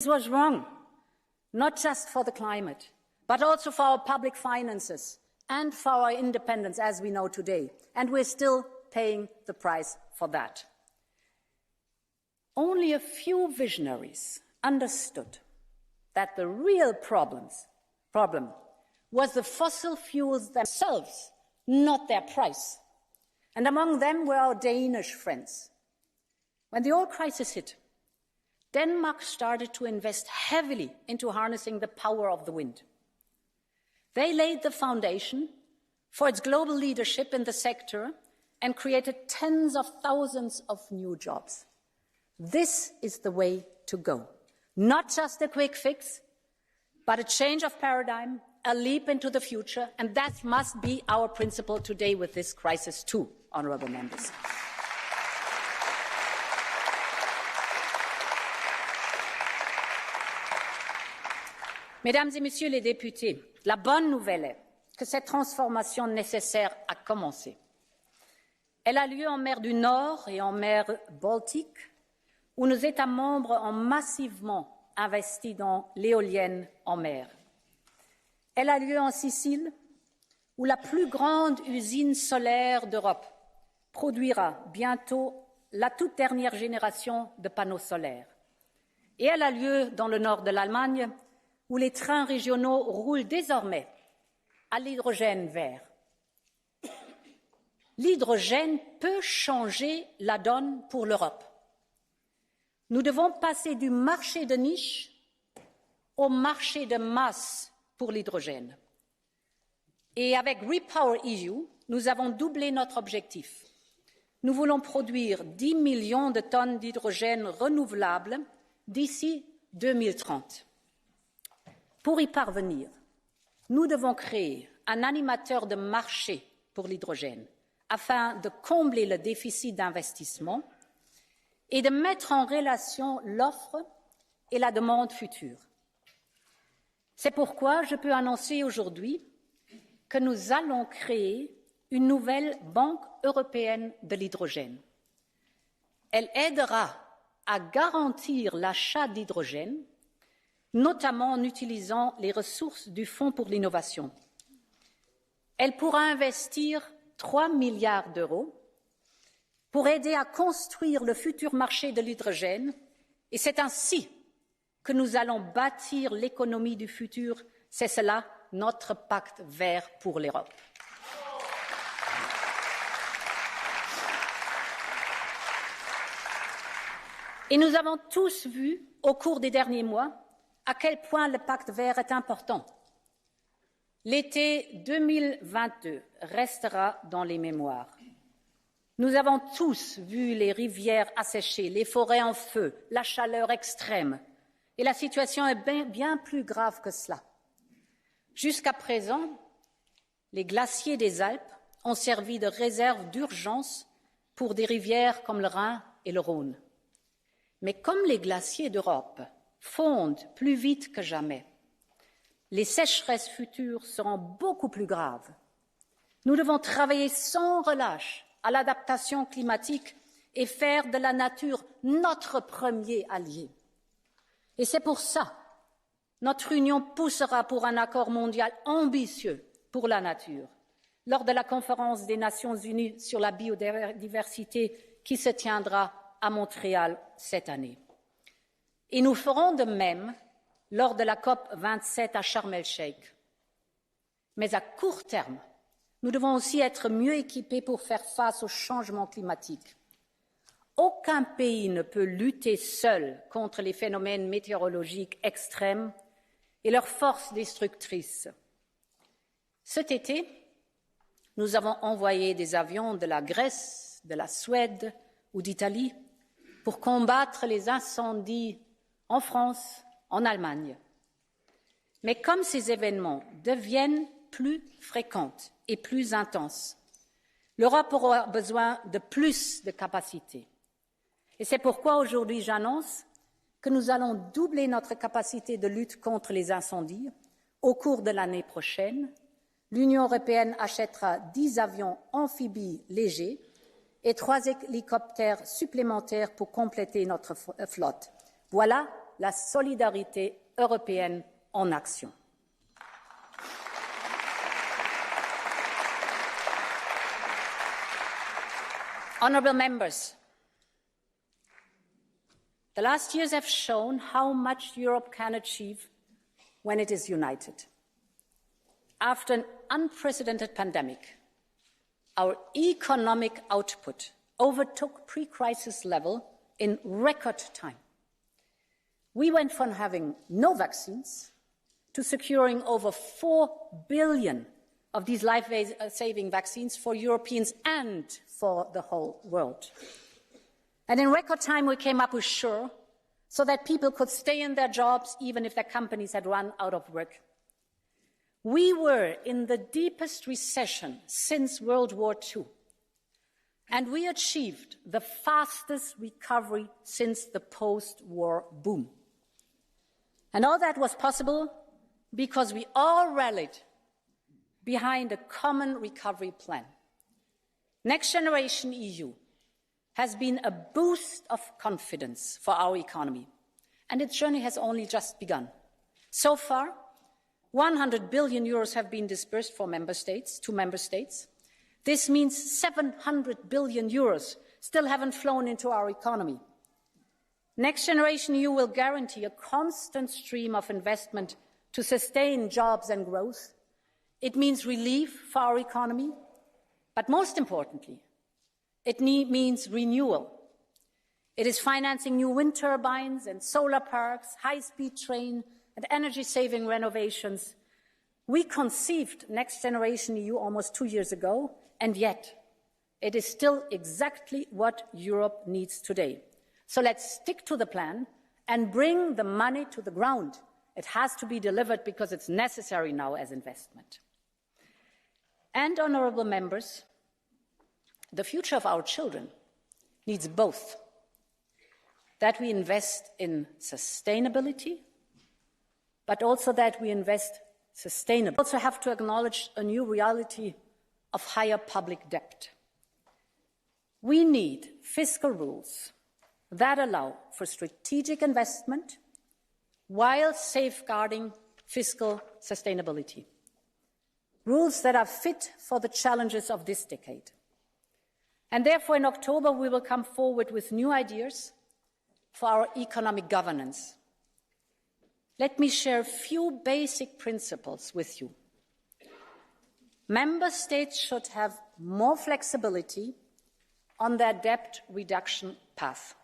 This was wrong, not just for the climate, but also for our public finances and for our independence as we know today. And we're still paying the price for that. Only a few visionaries understood that the real problem was the fossil fuels themselves, not their price. And among them were our Danish friends. When the oil crisis hit, Denmark started to invest heavily into harnessing the power of the wind. They laid the foundation for its global leadership in the sector and created tens of thousands of new jobs. This is the way to go. Not just a quick fix, but a change of paradigm, a leap into the future, and that must be our principle today with this crisis too, honourable members. Mesdames et Messieurs les députés, la bonne nouvelle est que cette transformation nécessaire a commencé. Elle a lieu en mer du Nord et en mer Baltique, où nos États membres ont massivement investi dans l'éolienne en mer. Elle a lieu en Sicile, où la plus grande usine solaire d'Europe produira bientôt la toute dernière génération de panneaux solaires. Et elle a lieu dans le nord de l'Allemagne, où les trains régionaux roulent désormais à l'hydrogène vert. L'hydrogène peut changer la donne pour l'Europe. Nous devons passer du marché de niche au marché de masse pour l'hydrogène. Et avec Repower EU, nous avons doublé notre objectif. Nous voulons produire 10 millions de tonnes d'hydrogène renouvelable d'ici 2030. Pour y parvenir, nous devons créer un animateur de marché pour l'hydrogène afin de combler le déficit d'investissement et de mettre en relation l'offre et la demande future. C'est pourquoi je peux annoncer aujourd'hui que nous allons créer une nouvelle Banque européenne de l'hydrogène. Elle aidera à garantir l'achat d'hydrogène, notamment en utilisant les ressources du Fonds pour l'innovation. Elle pourra investir 3 milliards d'euros pour aider à construire le futur marché de l'hydrogène, et c'est ainsi que nous allons bâtir l'économie du futur. C'est cela notre pacte vert pour l'Europe. Et nous avons tous vu au cours des derniers mois à quel point le pacte vert est important. L'été 2022 restera dans les mémoires. Nous avons tous vu les rivières asséchées, les forêts en feu, la chaleur extrême. Et la situation est bien plus grave que cela. Jusqu'à présent, les glaciers des Alpes ont servi de réserve d'urgence pour des rivières comme le Rhin et le Rhône. Mais comme les glaciers d'Europe fondent plus vite que jamais, les sécheresses futures seront beaucoup plus graves. Nous devons travailler sans relâche à l'adaptation climatique et faire de la nature notre premier allié. Et c'est pour ça que notre Union poussera pour un accord mondial ambitieux pour la nature lors de la conférence des Nations unies sur la biodiversité qui se tiendra à Montréal cette année. Et nous ferons de même lors de la COP 27 à Sharm el-Sheikh. Mais à court terme, nous devons aussi être mieux équipés pour faire face au changement climatique. Aucun pays ne peut lutter seul contre les phénomènes météorologiques extrêmes et leurs forces destructrices. Cet été, nous avons envoyé des avions de la Grèce, de la Suède ou d'Italie pour combattre les incendies en France, en Allemagne. Mais comme ces événements deviennent plus fréquents et plus intenses, l'Europe aura besoin de plus de capacités. Et c'est pourquoi aujourd'hui j'annonce que nous allons doubler notre capacité de lutte contre les incendies au cours de l'année prochaine. L'Union européenne achètera 10 avions amphibies légers et 3 hélicoptères supplémentaires pour compléter notre flotte. Voilà la solidarité européenne en action. Honourable members, the last years have shown how much Europe can achieve when it is united. After an unprecedented pandemic, our economic output overtook pre-crisis level in record time. We went from having no vaccines to securing over 4 billion of these life-saving vaccines for Europeans and for the whole world. And in record time, we came up with SURE so that people could stay in their jobs even if their companies had run out of work. We were in the deepest recession since World War II, and we achieved the fastest recovery since the post-war boom. And all that was possible because we all rallied behind a common recovery plan. Next Generation EU has been a boost of confidence for our economy, and its journey has only just begun. So far, 100 billion euros have been disbursed to member states. This means 700 billion euros still haven't flown into our economy. Next Generation EU will guarantee a constant stream of investment to sustain jobs and growth. It means relief for our economy, but most importantly, it means renewal. It is financing new wind turbines and solar parks, high-speed train and energy-saving renovations. We conceived Next Generation EU almost 2 years ago, and yet it is still exactly what Europe needs today. So let's stick to the plan and bring the money to the ground. It has to be delivered because it's necessary now as investment. And, honourable members, the future of our children needs both. That we invest in sustainability, but also that we invest sustainably. We also have to acknowledge a new reality of higher public debt. We need fiscal rules that allow for strategic investment while safeguarding fiscal sustainability. Rules that are fit for the challenges of this decade. And therefore, in October, we will come forward with new ideas for our economic governance. Let me share a few basic principles with you. Member states should have more flexibility on their debt reduction path.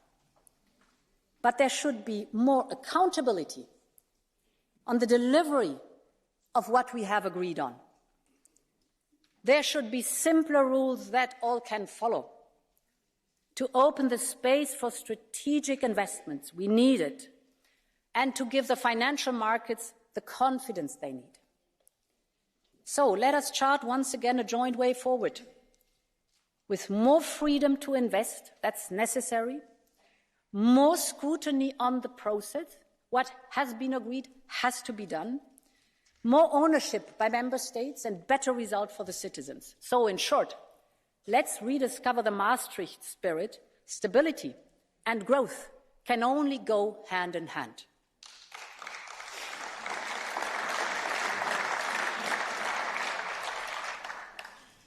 But there should be more accountability on the delivery of what we have agreed on. There should be simpler rules that all can follow. To open the space for strategic investments we need it, and to give the financial markets the confidence they need. So let us chart once again a joint way forward. With more freedom to invest, that's necessary, more scrutiny on the process, what has been agreed has to be done, more ownership by member states and better result for the citizens. So in short, let's rediscover the Maastricht spirit. Stability and growth can only go hand in hand.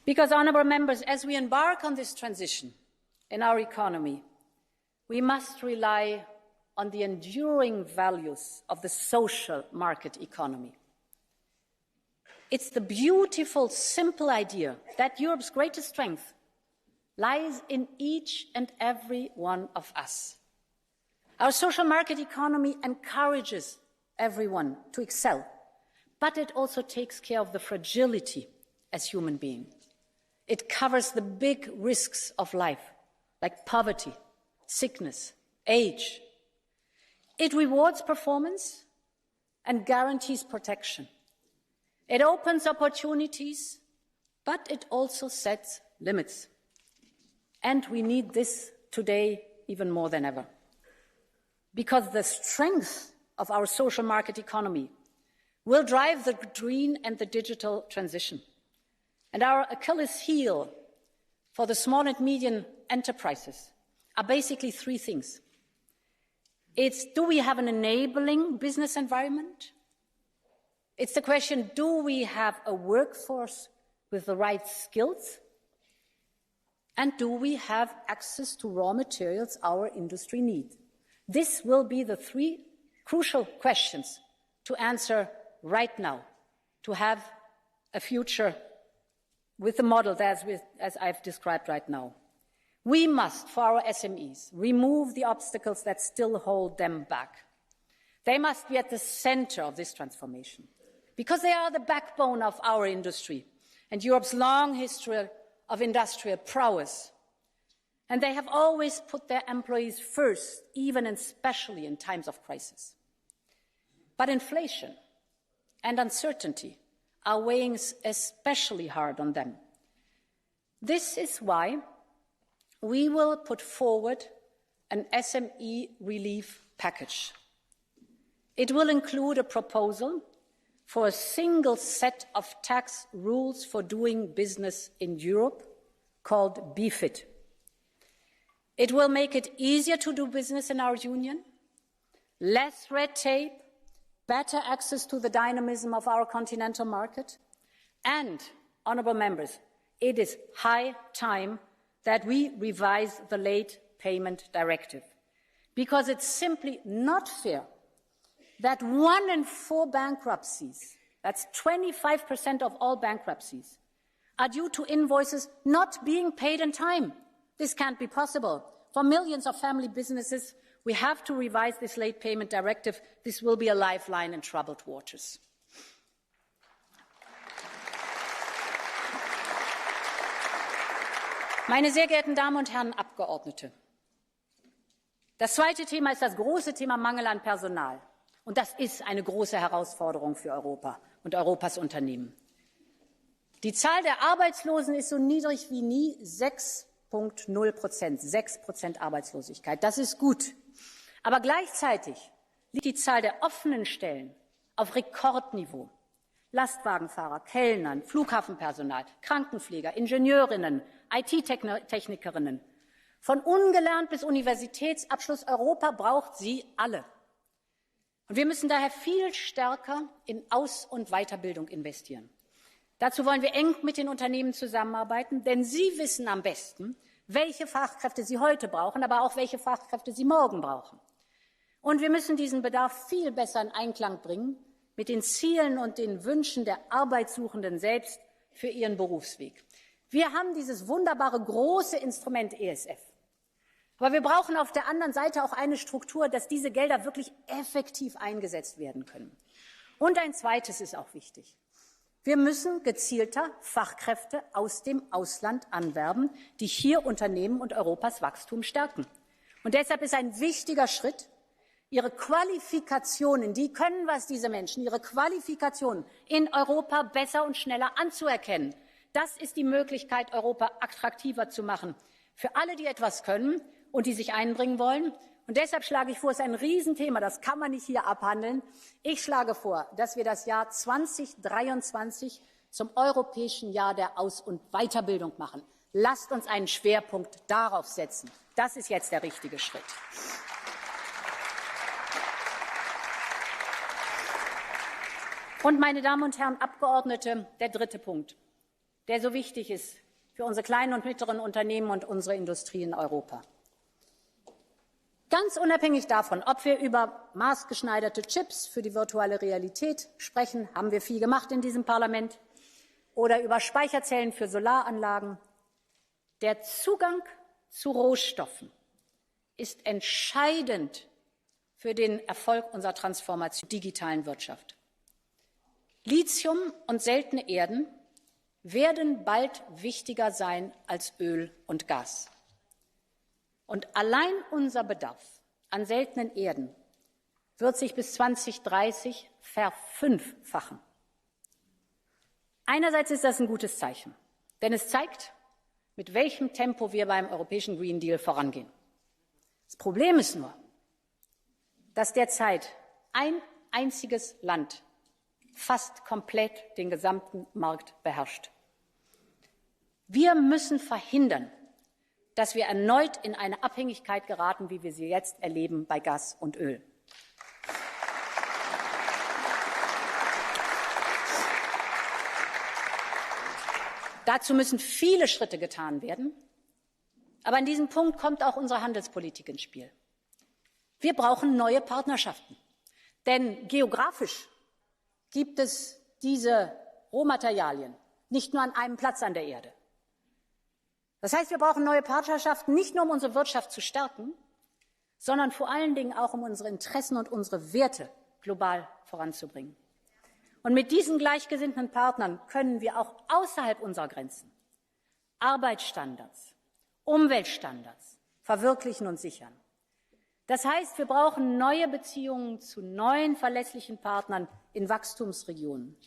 Because, honourable members, as we embark on this transition in our economy, we must rely on the enduring values of the social market economy. It's the beautiful, simple idea that Europe's greatest strength lies in each and every one of us. Our social market economy encourages everyone to excel, but it also takes care of the fragility as human beings. It covers the big risks of life, like poverty, sickness, age. It rewards performance and guarantees protection. It opens opportunities, but it also sets limits. And we need this today even more than ever. Because the strength of our social market economy will drive the green and the digital transition. And our Achilles heel for the small and medium enterprises are basically three things. It's, do we have an enabling business environment? It's the question, do we have a workforce with the right skills? And do we have access to raw materials our industry needs? This will be the three crucial questions to answer right now, to have a future with the model as I've described right now. We must, for our SMEs, remove the obstacles that still hold them back. They must be at the center of this transformation, because they are the backbone of our industry and Europe's long history of industrial prowess. And they have always put their employees first, even and especially in times of crisis. But inflation and uncertainty are weighing especially hard on them. This is why we will put forward an SME relief package. It will include a proposal for a single set of tax rules for doing business in Europe called BFIT. It will make it easier to do business in our union, less red tape, better access to the dynamism of our continental market, and, honourable members, it is high time that we revise the Late Payment Directive, because it's simply not fair that 1 in 4 bankruptcies, that's 25% of all bankruptcies, are due to invoices not being paid in time. This can't be possible. For millions of family businesses, we have to revise this Late Payment Directive. This will be a lifeline in troubled waters. Meine sehr geehrten Damen und Herren Abgeordnete, das zweite Thema ist das große Thema Mangel an Personal. Und das ist eine große Herausforderung für Europa und Europas Unternehmen. Die Zahl der Arbeitslosen ist so niedrig wie nie, 6,0%, 6% Arbeitslosigkeit. Das ist gut. Aber gleichzeitig liegt die Zahl der offenen Stellen auf Rekordniveau. Lastwagenfahrer, Kellnern, Flughafenpersonal, Krankenpfleger, Ingenieurinnen, IT-Technikerinnen. Von ungelernt bis Universitätsabschluss, Europa braucht sie alle. Und wir müssen daher viel stärker in Aus- und Weiterbildung investieren. Dazu wollen wir eng mit den Unternehmen zusammenarbeiten, denn sie wissen am besten, welche Fachkräfte sie heute brauchen, aber auch welche Fachkräfte sie morgen brauchen. Und wir müssen diesen Bedarf viel besser in Einklang bringen mit den Zielen und den Wünschen der Arbeitssuchenden selbst für ihren Berufsweg. Wir haben dieses wunderbare große Instrument ESF. Aber wir brauchen auf der anderen Seite auch eine Struktur, dass diese Gelder wirklich effektiv eingesetzt werden können. Und ein zweites ist auch wichtig. Wir müssen gezielter Fachkräfte aus dem Ausland anwerben, die hier Unternehmen und Europas Wachstum stärken. Und deshalb ist ein wichtiger Schritt, ihre Qualifikationen, die können was, diese Menschen, ihre Qualifikationen in Europa besser und schneller anzuerkennen. Das ist die Möglichkeit, Europa attraktiver zu machen für alle, die etwas können und die sich einbringen wollen. Und deshalb schlage ich vor, es ist ein Riesenthema, das kann man nicht hier abhandeln. Ich schlage vor, dass wir das Jahr 2023 zum Europäischen Jahr der Aus- und Weiterbildung machen. Lasst uns einen Schwerpunkt darauf setzen. Das ist jetzt der richtige Schritt. Und, meine Damen und Herren Abgeordnete, der dritte Punkt, der so wichtig ist für unsere kleinen und mittleren Unternehmen und unsere Industrie in Europa. Ganz unabhängig davon, ob wir über maßgeschneiderte Chips für die virtuelle Realität sprechen, haben wir viel gemacht in diesem Parlament, oder über Speicherzellen für Solaranlagen, der Zugang zu Rohstoffen ist entscheidend für den Erfolg unserer Transformation der digitalen Wirtschaft. Lithium und seltene Erden werden bald wichtiger sein als Öl und Gas. Und allein unser Bedarf an seltenen Erden wird sich bis 2030 verfünffachen. Einerseits ist das ein gutes Zeichen, denn es zeigt, mit welchem Tempo wir beim europäischen Green Deal vorangehen. Das Problem ist nur, dass derzeit ein einziges Land fast komplett den gesamten Markt beherrscht. Wir müssen verhindern, dass wir erneut in eine Abhängigkeit geraten, wie wir sie jetzt erleben bei Gas und Öl. Dazu müssen viele Schritte getan werden. Aber an diesem Punkt kommt auch unsere Handelspolitik ins Spiel. Wir brauchen neue Partnerschaften. Denn geografisch gibt es diese Rohmaterialien nicht nur an einem Platz an der Erde. Das heißt, wir brauchen neue Partnerschaften, nicht nur um unsere Wirtschaft zu stärken, sondern vor allen Dingen auch um unsere Interessen und unsere Werte global voranzubringen. Und mit diesen gleichgesinnten Partnern können wir auch außerhalb unserer Grenzen Arbeitsstandards, Umweltstandards verwirklichen und sichern. Das heißt, wir brauchen neue Beziehungen zu neuen verlässlichen Partnern in Wachstumsregionen.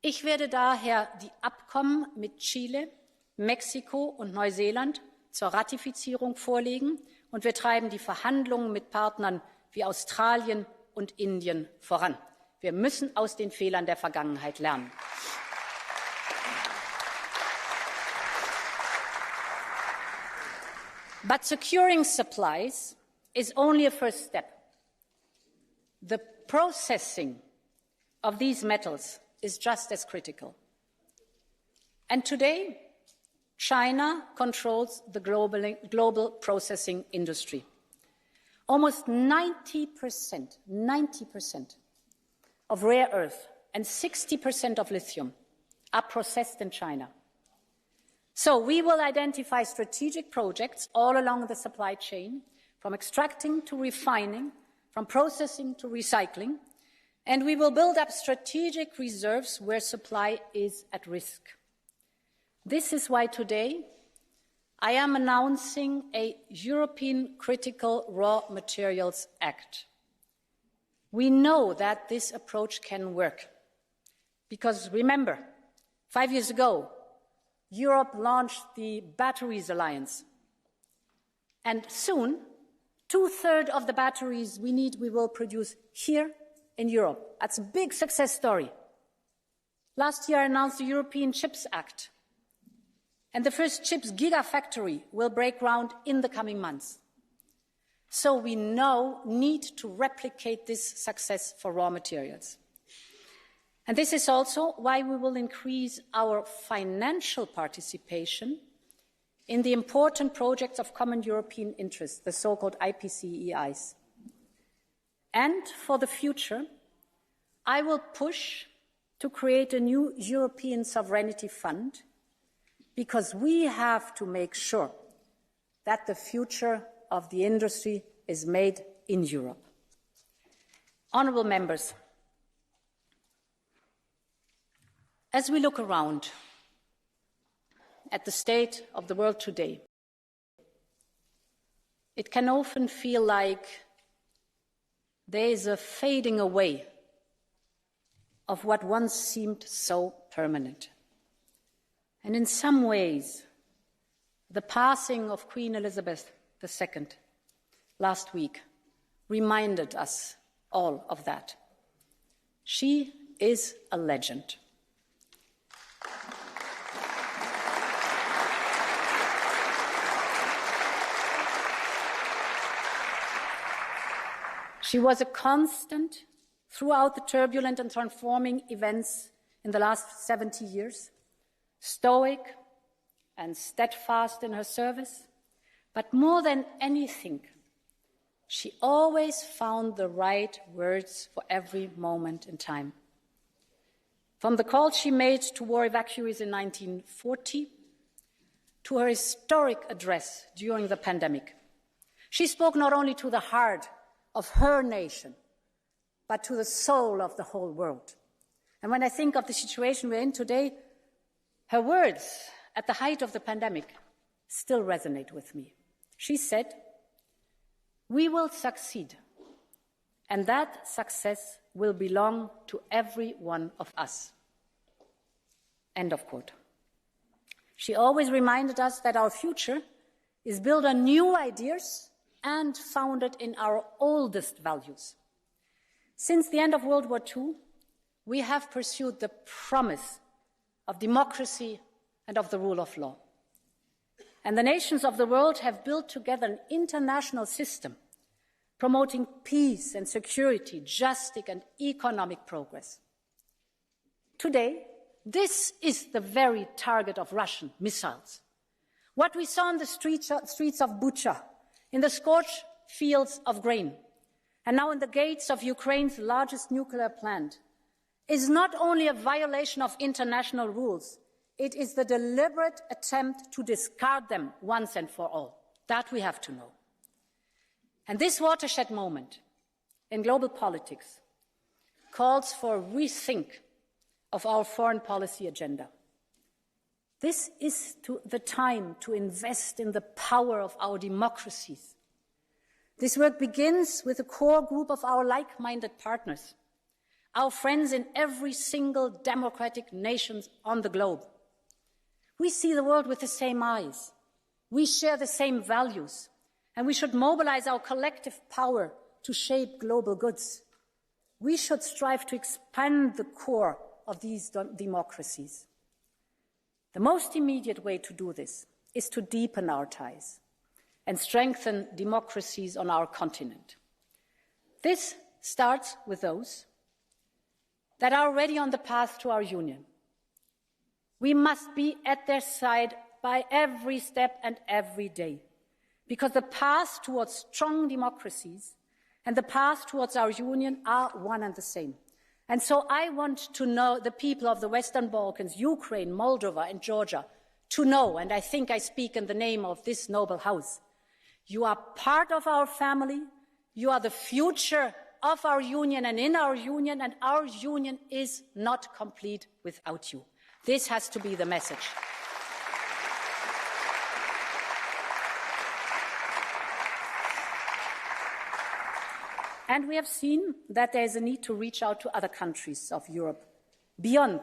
Ich werde daher die Abkommen mit Chile, Mexiko und Neuseeland zur Ratifizierung vorlegen, und wir treiben die Verhandlungen mit Partnern wie Australien und Indien voran. Wir müssen aus den Fehlern der Vergangenheit lernen. But securing supplies is only a first step. The processing of these metals is just as critical. And today, China controls the global processing industry. Almost 90% of rare earth and 60% of lithium are processed in China. So we will identify strategic projects all along the supply chain, from extracting to refining, from processing to recycling, and we will build up strategic reserves where supply is at risk. This is why today I am announcing a European Critical Raw Materials Act. We know that this approach can work because, remember, 5 years ago, Europe launched the Batteries Alliance. And soon, 2/3 of the batteries we need, we will produce here in Europe. That's a big success story. Last year, I announced the European Chips Act. And the first chips gigafactory will break ground in the coming months. So we now need to replicate this success for raw materials. And this is also why we will increase our financial participation in the important projects of common European interest, the so-called IPCEIs. And for the future, I will push to create a new European Sovereignty Fund, because we have to make sure that the future of the industry is made in Europe. Honourable members, as we look around at the state of the world today, it can often feel like there is a fading away of what once seemed so permanent. And in some ways, the passing of Queen Elizabeth II last week reminded us all of that. She is a legend. She was a constant throughout the turbulent and transforming events in the last 70 years, stoic and steadfast in her service, but more than anything, she always found the right words for every moment in time. From the call she made to war evacuees in 1940 to her historic address during the pandemic, she spoke not only to the heart of her nation, but to the soul of the whole world. And when I think of the situation we're in today, her words at the height of the pandemic still resonate with me. She said, "We will succeed, and that success will belong to every one of us." End of quote. She always reminded us that our future is built on new ideas and founded in our oldest values. Since the end of World War II, we have pursued the promise of democracy and of the rule of law. and the nations of the world have built together an international system promoting peace and security, justice and economic progress. Today, this is the very target of Russian missiles. What we saw on the streets of Bucha, in the scorched fields of grain, and now in the gates of Ukraine's largest nuclear plant, is not only a violation of international rules, it is the deliberate attempt to discard them once and for all. That we have to know. And this watershed moment in global politics calls for a rethink of our foreign policy agenda. This is the time to invest in the power of our democracies. This work begins with a core group of our like-minded partners, our friends in every single democratic nation on the globe. We see the world with the same eyes. We share the same values, and we should mobilize our collective power to shape global goods. We should strive to expand the core of these democracies. The most immediate way to do this is to deepen our ties and strengthen democracies on our continent. This starts with those that are already on the path to our union. We must be at their side by every step and every day, because the path towards strong democracies and the path towards our union are one and the same. And so I want to know the people of the Western Balkans, Ukraine, Moldova, and Georgia, to know, and I think I speak in the name of this noble house, you are part of our family, you are the future of our union and in our union, and our union is not complete without you. This has to be the message. And we have seen that there is a need to reach out to other countries of Europe beyond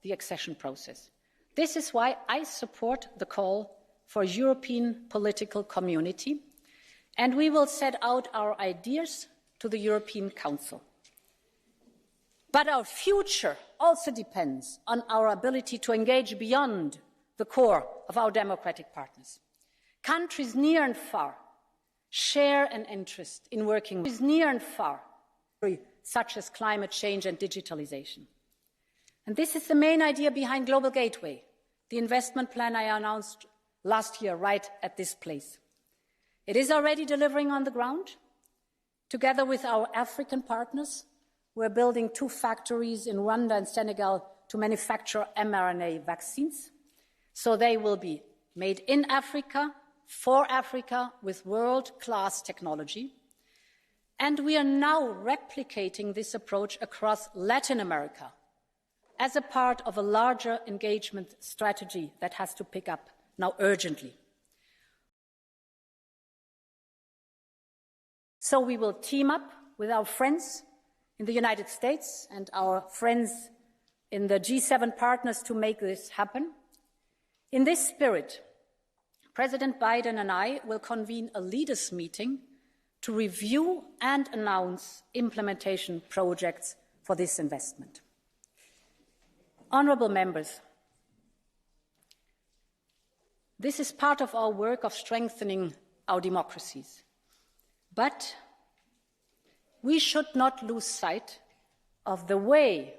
the accession process. This is why I support the call for a European political community, and we will set out our ideas to the European Council. But our future also depends on our ability to engage beyond the core of our democratic partners. Countries near and far share an interest in working with near and far, such as climate change and digitalization. And this is the main idea behind Global Gateway, the investment plan I announced last year right at this place. It is already delivering on the ground. Together with our African partners, we're building 2 factories in Rwanda and Senegal to manufacture mRNA vaccines. So they will be made in Africa, for Africa, with world-class technology. And we are now replicating this approach across Latin America as a part of a larger engagement strategy that has to pick up now urgently. So we will team up with our friends in the United States and our friends in the G7 partners to make this happen. In this spirit, President Biden and I will convene a leaders' meeting to review and announce implementation projects for this investment. Honourable members, this is part of our work of strengthening our democracies. But we should not lose sight of the way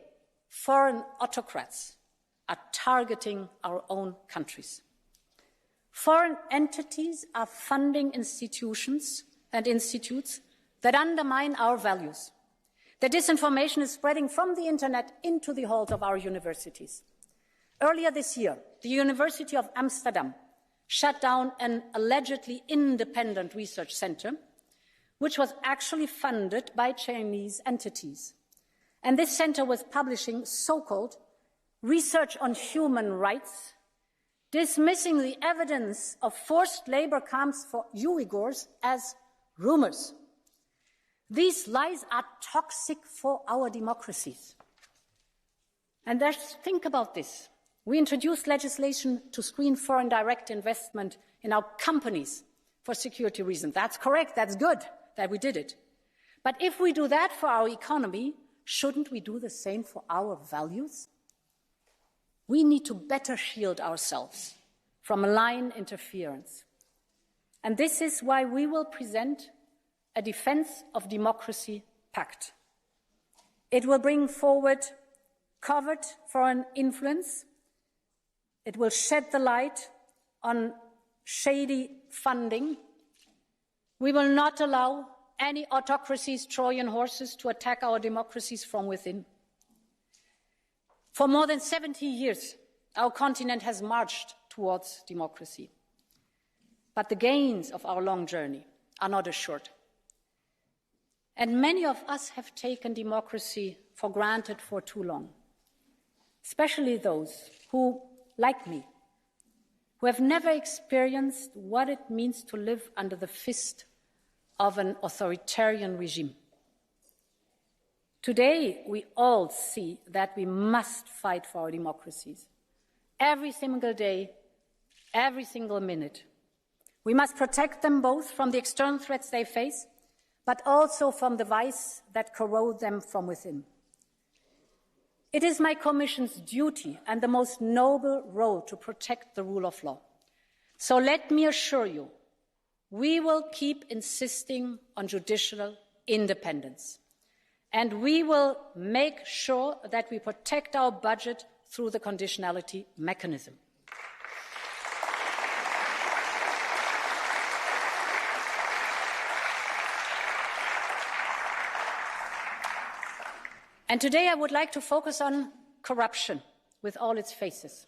foreign autocrats are targeting our own countries. Foreign entities are funding institutions and institutes that undermine our values. The disinformation is spreading from the internet into the halls of our universities. Earlier this year, the University of Amsterdam shut down an allegedly independent research center, which was actually funded by Chinese entities. And this center was publishing so-called research on human rights, dismissing the evidence of forced labor camps for Uyghurs as rumors. These lies are toxic for our democracies. And let's think about this. We introduced legislation to screen foreign direct investment in our companies for security reasons. That's correct, that's good that we did it. But if we do that for our economy, shouldn't we do the same for our values? We need to better shield ourselves from malign interference. And this is why we will present a Defense of Democracy Pact. It will bring forward covert foreign influence. It will shed the light on shady funding. We will not allow any autocracy's Trojan horses to attack our democracies from within. For more than 70 years, our continent has marched towards democracy. But the gains of our long journey are not assured. And many of us have taken democracy for granted for too long, especially those who, like me, who have never experienced what it means to live under the fist of an authoritarian regime. Today, we all see that we must fight for our democracies. Every single day, every single minute. We must protect them both from the external threats they face, but also from the vice that corrode them from within. It is my Commission's duty and the most noble role to protect the rule of law. So let me assure you, we will keep insisting on judicial independence. And we will make sure that we protect our budget through the conditionality mechanism. And today I would like to focus on corruption with all its faces.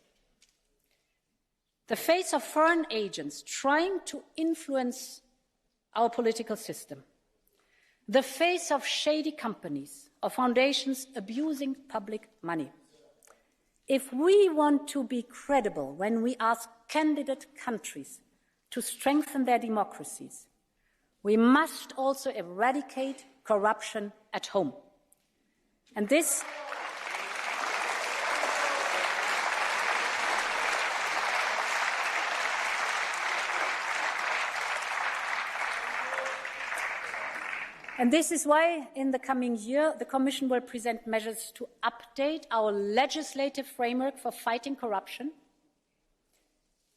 The face of foreign agents trying to influence our political system. The face of shady companies or foundations abusing public money. If we want to be credible when we ask candidate countries to strengthen their democracies, we must also eradicate corruption at home. And this is why, in the coming year, the Commission will present measures to update our legislative framework for fighting corruption.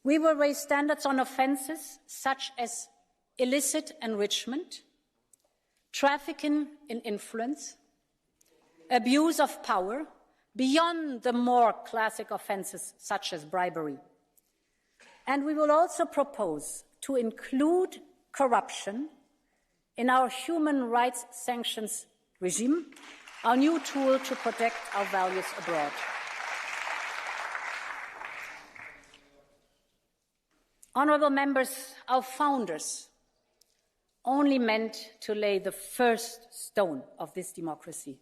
We will raise standards on offences such as illicit enrichment, trafficking in influence, abuse of power, beyond the more classic offences such as bribery. And we will also propose to include corruption in our human rights sanctions regime, our new tool to protect our values abroad. Honourable members, our founders only meant to lay the first stone of this democracy.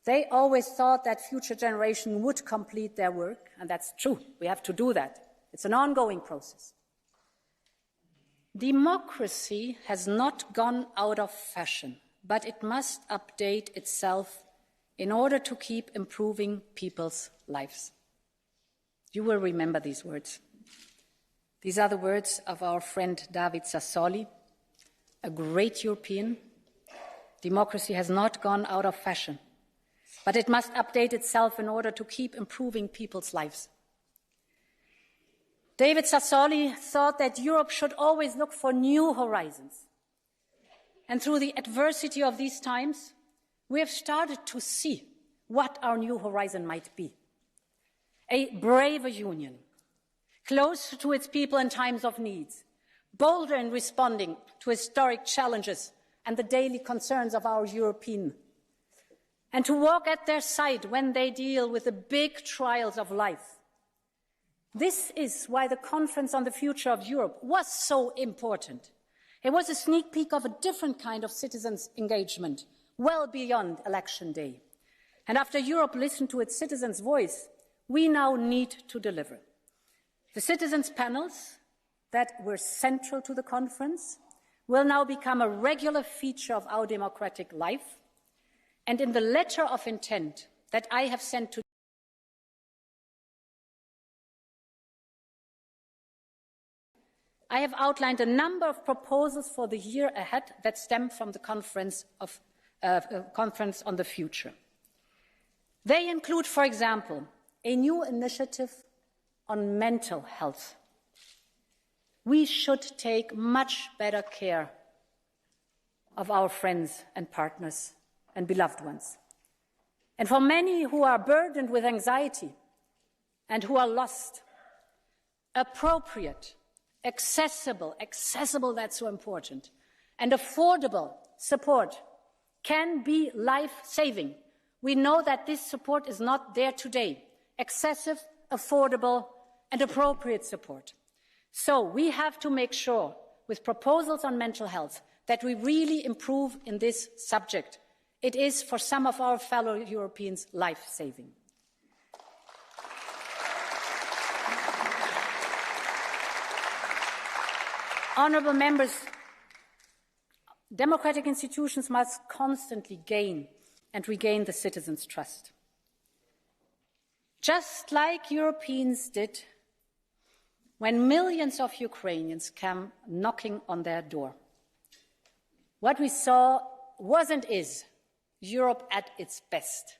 They always thought that future generations would complete their work, and that's true. We have to do that. It's an ongoing process. Democracy has not gone out of fashion, but it must update itself in order to keep improving people's lives. You will remember these words. These are the words of our friend David Sassoli, a great European. Democracy has not gone out of fashion, but it must update itself in order to keep improving people's lives. David Sassoli thought that Europe should always look for new horizons. And through the adversity of these times, we have started to see what our new horizon might be. A braver union, closer to its people in times of need, bolder in responding to historic challenges and the daily concerns of our Europeans, and to walk at their side when they deal with the big trials of life. This is why the Conference on the Future of Europe was so important. It was a sneak peek of a different kind of citizens' engagement, well beyond election day. And after Europe listened to its citizens' voice, we now need to deliver. The citizens' panels that were central to the conference will now become a regular feature of our democratic life. And in the letter of intent that I have sent to I have outlined a number of proposals for the year ahead that stem from the Conference on the Future. They include, for example, a new initiative on mental health, we should take much better care of our friends and partners and beloved ones. And for many who are burdened with anxiety and who are lost, appropriate, accessible, that's so important, and affordable support can be life-saving. We know that this support is not there today. Excessive, affordable, and appropriate support. So we have to make sure, with proposals on mental health, that we really improve in this subject. It is, for some of our fellow Europeans, life-saving. Honourable members, democratic institutions must constantly gain and regain the citizens' trust. Just like Europeans did when millions of Ukrainians came knocking on their door. What we saw was and is Europe at its best,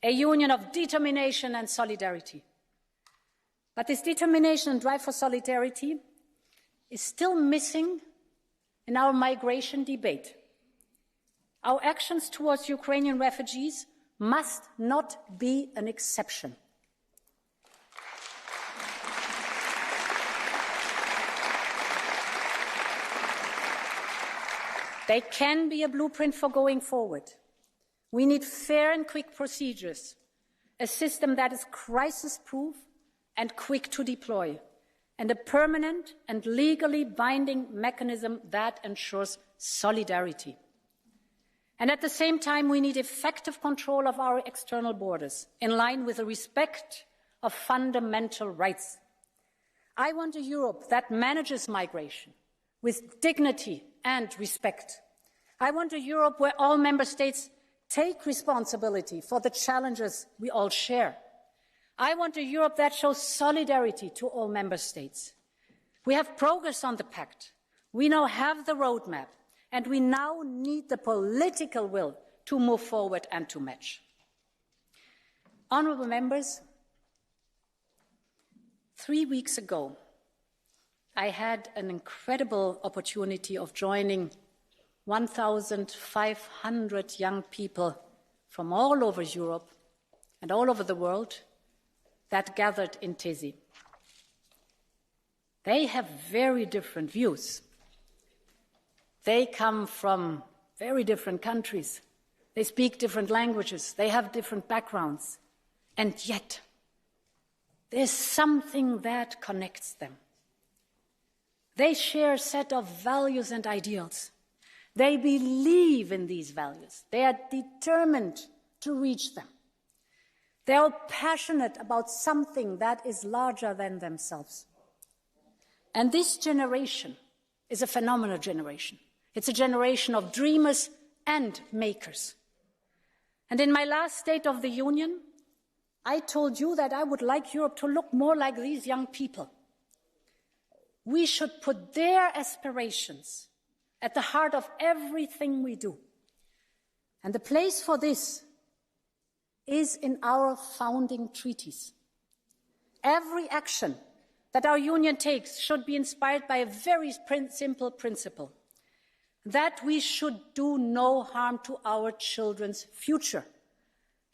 a union of determination and solidarity. But this determination and drive for solidarity is still missing in our migration debate. Our actions towards Ukrainian refugees must not be an exception. They can be a blueprint for going forward. We need fair and quick procedures, a system that is crisis-proof and quick to deploy, and a permanent and legally binding mechanism that ensures solidarity. And at the same time, we need effective control of our external borders, in line with the respect of fundamental rights. I want a Europe that manages migration with dignity and respect. I want a Europe where all member states take responsibility for the challenges we all share. I want a Europe that shows solidarity to all member states. We have progress on the pact. We now have the roadmap, and we now need the political will to move forward and to match. Honourable members, 3 weeks ago, I had an incredible opportunity of joining 1,500 young people from all over Europe and all over the world that gathered in Tesi. They have very different views. They come from very different countries. They speak different languages. They have different backgrounds. And yet, there's something that connects them. They share a set of values and ideals. They believe in these values. They are determined to reach them. They are passionate about something that is larger than themselves. And this generation is a phenomenal generation. It's a generation of dreamers and makers. And in my last State of the Union, I told you that I would like Europe to look more like these young people. We should put their aspirations at the heart of everything we do. And the place for this is in our founding treaties. Every action that our union takes should be inspired by a very simple principle, that we should do no harm to our children's future,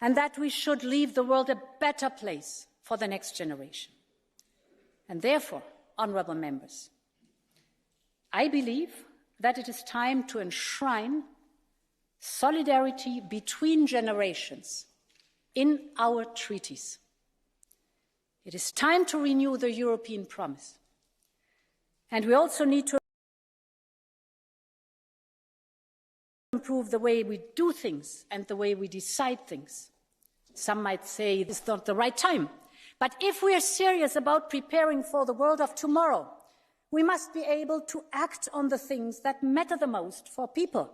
and that we should leave the world a better place for the next generation. And therefore, honourable members, I believe that it is time to enshrine solidarity between generations in our treaties. It is time to renew the European promise. And we also need to improve the way we do things and the way we decide things. Some might say this is not the right time. But if we are serious about preparing for the world of tomorrow, we must be able to act on the things that matter the most for people.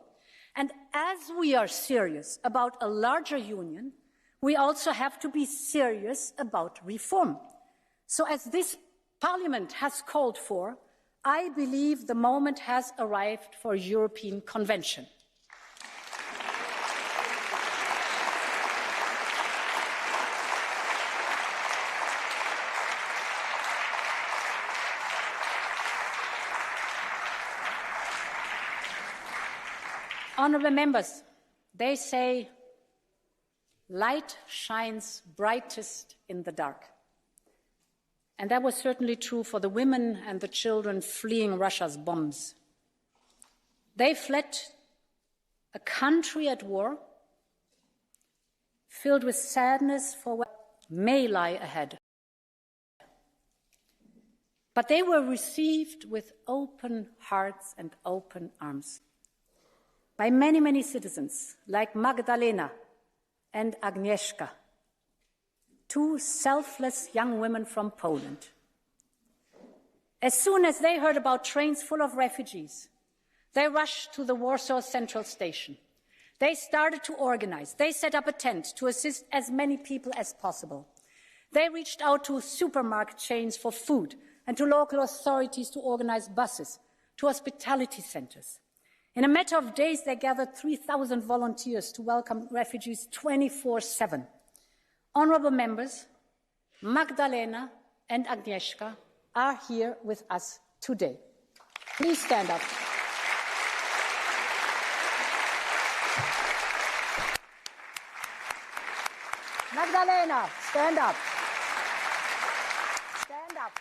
And as we are serious about a larger union, we also have to be serious about reform. So as this Parliament has called for, I believe the moment has arrived for a European Convention. Honourable members, they say light shines brightest in the dark. And that was certainly true for the women and the children fleeing Russia's bombs. They fled a country at war, filled with sadness for what may lie ahead. But they were received with open hearts and open arms by many, many citizens like Magdalena and Agnieszka, two selfless young women from Poland. As soon as they heard about trains full of refugees, they rushed to the Warsaw Central Station. They started to organize. They set up a tent to assist as many people as possible. They reached out to supermarket chains for food and to local authorities to organize buses, to hospitality centers. In a matter of days, they gathered 3,000 volunteers to welcome refugees 24/7. Honourable members, Magdalena and Agnieszka are here with us today. Please stand up. Magdalena, stand up. Stand up.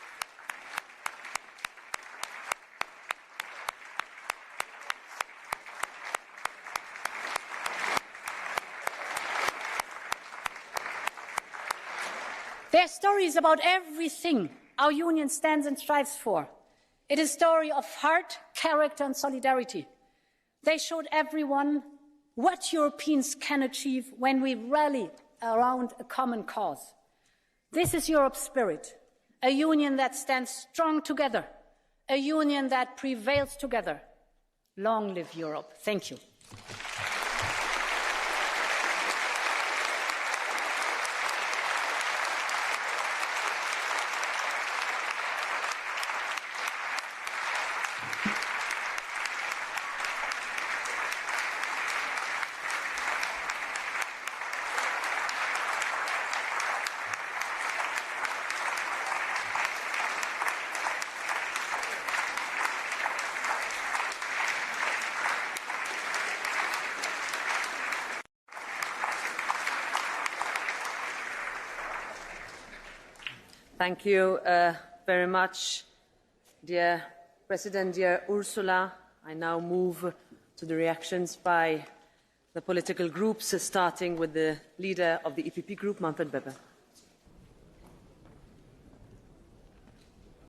Their story is about everything our union stands and strives for. It is a story of heart, character, and solidarity. They showed everyone what Europeans can achieve when we rally around a common cause. This is Europe's spirit, a union that stands strong together, a union that prevails together. Long live Europe. Thank you. Thank you very much, dear President, dear Ursula. I now move to the reactions by the political groups, starting with the leader of the EPP Group, Manfred Weber.